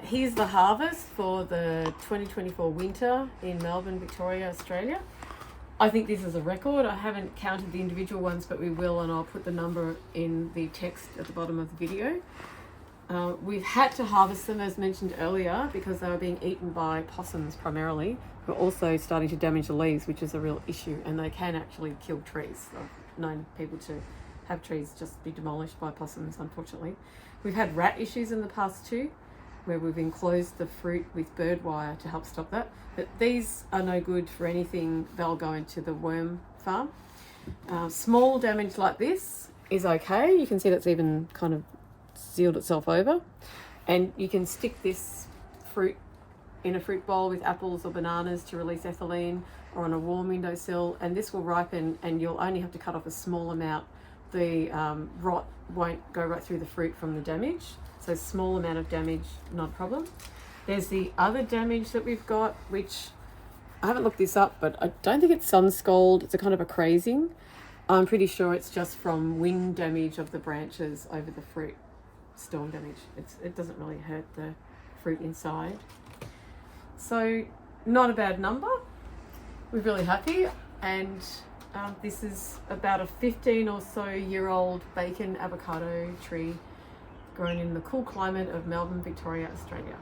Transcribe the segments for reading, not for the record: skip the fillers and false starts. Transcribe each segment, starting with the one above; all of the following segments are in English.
Here's the harvest for the 2024 winter in Melbourne, Victoria, Australia. I think this is a record. I haven't counted the individual ones, but we will, and I'll put the number in the text at the bottom of the video. We've had to harvest them, as mentioned earlier, because they were being eaten by possums primarily, who are also starting to damage the leaves, which is a real issue, and they can actually kill trees. I've known people to have trees just be demolished by possums, unfortunately. We've had rat issues in the past too, where we've enclosed the fruit with bird wire to help stop that. But these are no good for anything. They'll go into the worm farm. Small damage like this is okay. You can see that's even kind of sealed itself over. And you can stick this fruit in a fruit bowl with apples or bananas to release ethylene, or on a warm windowsill, and this will ripen, and you'll only have to cut off a small amount. The rot won't go right through the fruit from the damage. So small amount of damage, not a problem. There's the other damage that we've got, which I haven't looked this up, but I don't think it's sun scald. It's a kind of a crazing. I'm pretty sure it's just from wind damage of the branches over the fruit. Storm damage. It doesn't really hurt the fruit inside. So not a bad number. We're really happy, and this is about a 15 or so year old bacon avocado tree grown in the cool climate of Melbourne, Victoria, Australia.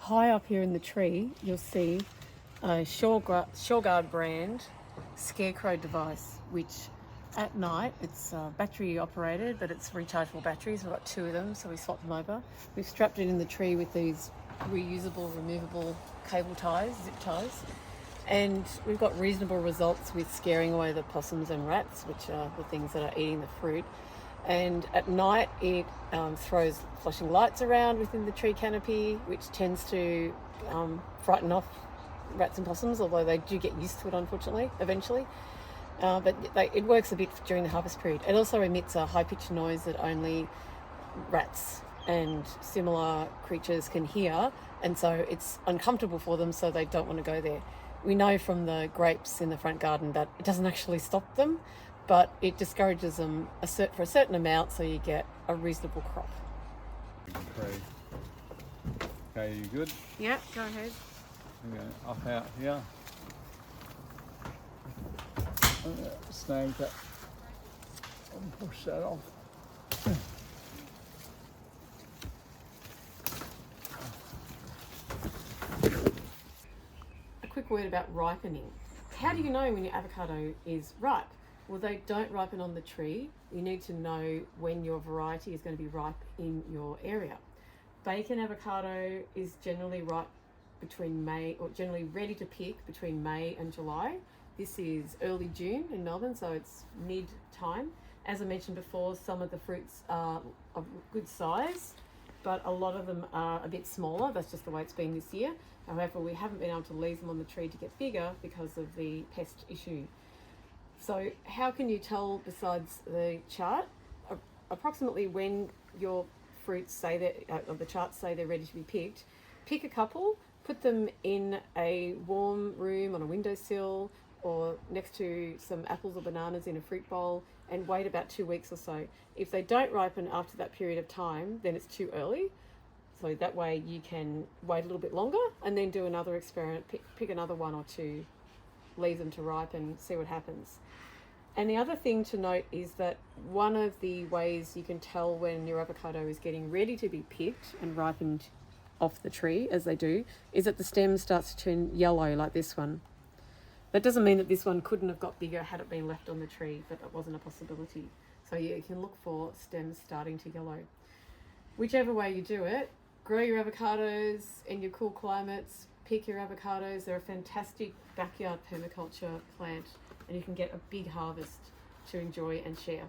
High up here in the tree, you'll see a Shoreguard brand scarecrow device, which at night, it's battery operated, but it's rechargeable batteries. We've got 2 of them, so we swap them over. We've strapped it in the tree with these reusable, removable cable ties, zip ties. And we've got reasonable results with scaring away the possums and rats, which are the things that are eating the fruit. And at night it throws flashing lights around within the tree canopy, which tends to frighten off rats and possums, although they do get used to it, unfortunately, eventually. But it works a bit during the harvest period. It also emits a high-pitched noise that only rats and similar creatures can hear, and so it's uncomfortable for them, so they don't want to go there. We know from the grapes in the front garden that it doesn't actually stop them, but it discourages them for a certain amount, so you get a reasonable crop. Okay, you good? Yeah, go ahead. Okay, up out here. Snag that and push that off. A quick word about ripening. How do you know when your avocado is ripe? Well, they don't ripen on the tree. You need to know when your variety is going to be ripe in your area. Bacon avocado is generally ripe between May, or generally ready to pick between May and July. This is early June in Melbourne, so it's mid-time. As I mentioned before, some of the fruits are of good size, but a lot of them are a bit smaller. That's just the way it's been this year. However, we haven't been able to leave them on the tree to get bigger because of the pest issue. So how can you tell besides the chart? Approximately when your fruits say that, or the charts say they're ready to be picked, pick a couple, put them in a warm room on a windowsill or next to some apples or bananas in a fruit bowl, and wait about 2 weeks or so. If they don't ripen after that period of time, then it's too early. So that way you can wait a little bit longer and then do another experiment, pick another one or two, leave them to ripen, see what happens. And the other thing to note is that one of the ways you can tell when your avocado is getting ready to be picked and ripened off the tree, as they do, is that the stem starts to turn yellow like this one. That doesn't mean that this one couldn't have got bigger had it been left on the tree, but that wasn't a possibility. So yeah, you can look for stems starting to yellow. Whichever way you do it, grow your avocados in your cool climates, pick your avocados. They're a fantastic backyard permaculture plant, and you can get a big harvest to enjoy and share.